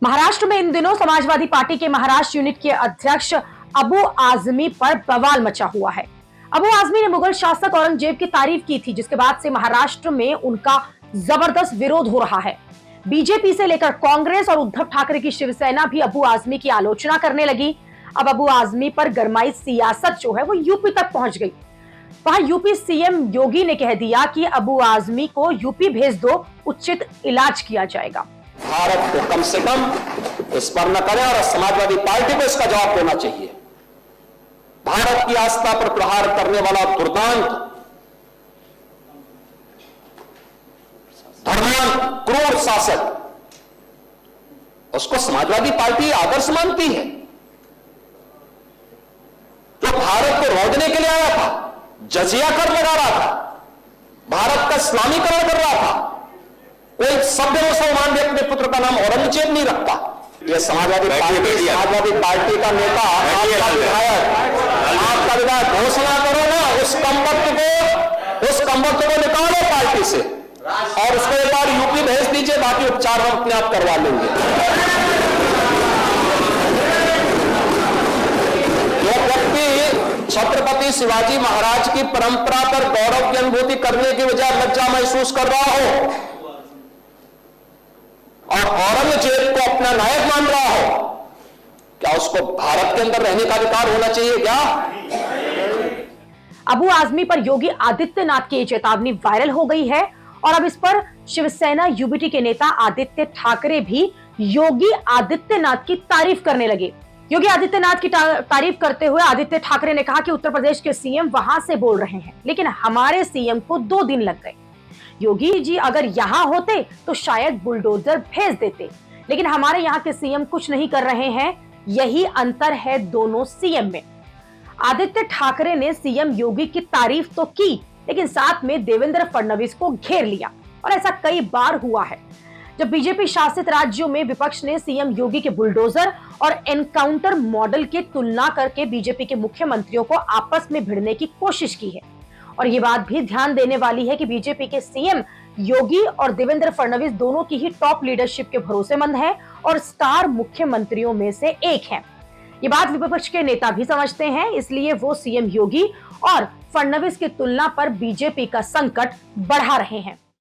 महाराष्ट्र में इन दिनों समाजवादी पार्टी के महाराष्ट्र यूनिट के अध्यक्ष अबू आजमी पर बवाल मचा हुआ है। अबू आजमी ने मुगल शासक औरंगजेब की तारीफ की थी, जिसके बाद से महाराष्ट्र में उनका जबरदस्त विरोध हो रहा है। बीजेपी से लेकर कांग्रेस और उद्धव ठाकरे की शिवसेना भी अबू आजमी की आलोचना करने लगी। अब अबू आजमी पर गरमाई सियासत जो है वो यूपी तक पहुंच गई। वहां यूपी सीएम योगी ने कह दिया कि अबू आजमी को यूपी भेज दो, उचित इलाज किया जाएगा। भारत को कम से कम इस पर न करें और समाजवादी पार्टी को इसका जवाब देना चाहिए। भारत की आस्था पर प्रहार करने वाला दुर्दांत, धर्मांत, क्रूर शासक, उसको समाजवादी पार्टी आदर्श मानती है। जो भारत को रोकने के लिए आया था, जजिया कर लगा रहा था, भारत का इस्लामीकरण कर रहा था, कोई सभ्य मुसलमान भी अपने पुत्र का नाम औरंगजेब नहीं रखता। यह समाजवादी पार्टी का नेता, आपका विधायक घोषणा करो ना, उस कमबख्त को निकालो पार्टी से और उसको एक बार यूपी भेज दीजिए, बाकी उपचार हम अपने आप करवा लेंगे। जो व्यक्ति छत्रपति शिवाजी महाराज की परंपरा पर गौरव की अनुभूति करने की बजाय लज्जा महसूस कर रहा हो और औरंगजेब को अपना नायक मान रहा हो, क्या उसको भारत के अंदर रहने का अधिकार होना चाहिए क्या? अबू आजमी पर योगी आदित्यनाथ की चेतावनी वायरल हो गई है और अब इस पर शिवसेना यूबीटी के नेता आदित्य ठाकरे भी योगी आदित्यनाथ की तारीफ करने लगे। योगी आदित्यनाथ की तारीफ करते हुए आदित्य ठाकरे ने कहा कि उत्तर प्रदेश के सीएम वहां से बोल रहे हैं, लेकिन हमारे सीएम को 2 दिन लग गए। योगी जी अगर यहां होते तो शायद बुलडोजर भेज देते, लेकिन हमारे यहाँ के सीएम कुछ नहीं कर रहे हैं। यही अंतर है दोनों सीएम में। आदित्य ठाकरे ने सीएम योगी की तारीफ तो की, लेकिन साथ में देवेंद्र फडणवीस को घेर लिया और ऐसा कई बार हुआ है जब बीजेपी शासित राज्यों में विपक्ष ने सीएम योगी के बुलडोजर और एनकाउंटर मॉडल की तुलना करके बीजेपी के मुख्यमंत्रियों को आपस में भिड़ने की कोशिश की है। और ये बात भी ध्यान देने वाली है कि बीजेपी के सीएम योगी और देवेंद्र फडणवीस दोनों की ही टॉप लीडरशिप के भरोसेमंद हैं और स्टार मुख्यमंत्रियों में से एक हैं। ये बात विपक्ष के नेता भी समझते हैं, इसलिए वो सीएम योगी और फडणवीस की तुलना पर बीजेपी का संकट बढ़ा रहे हैं।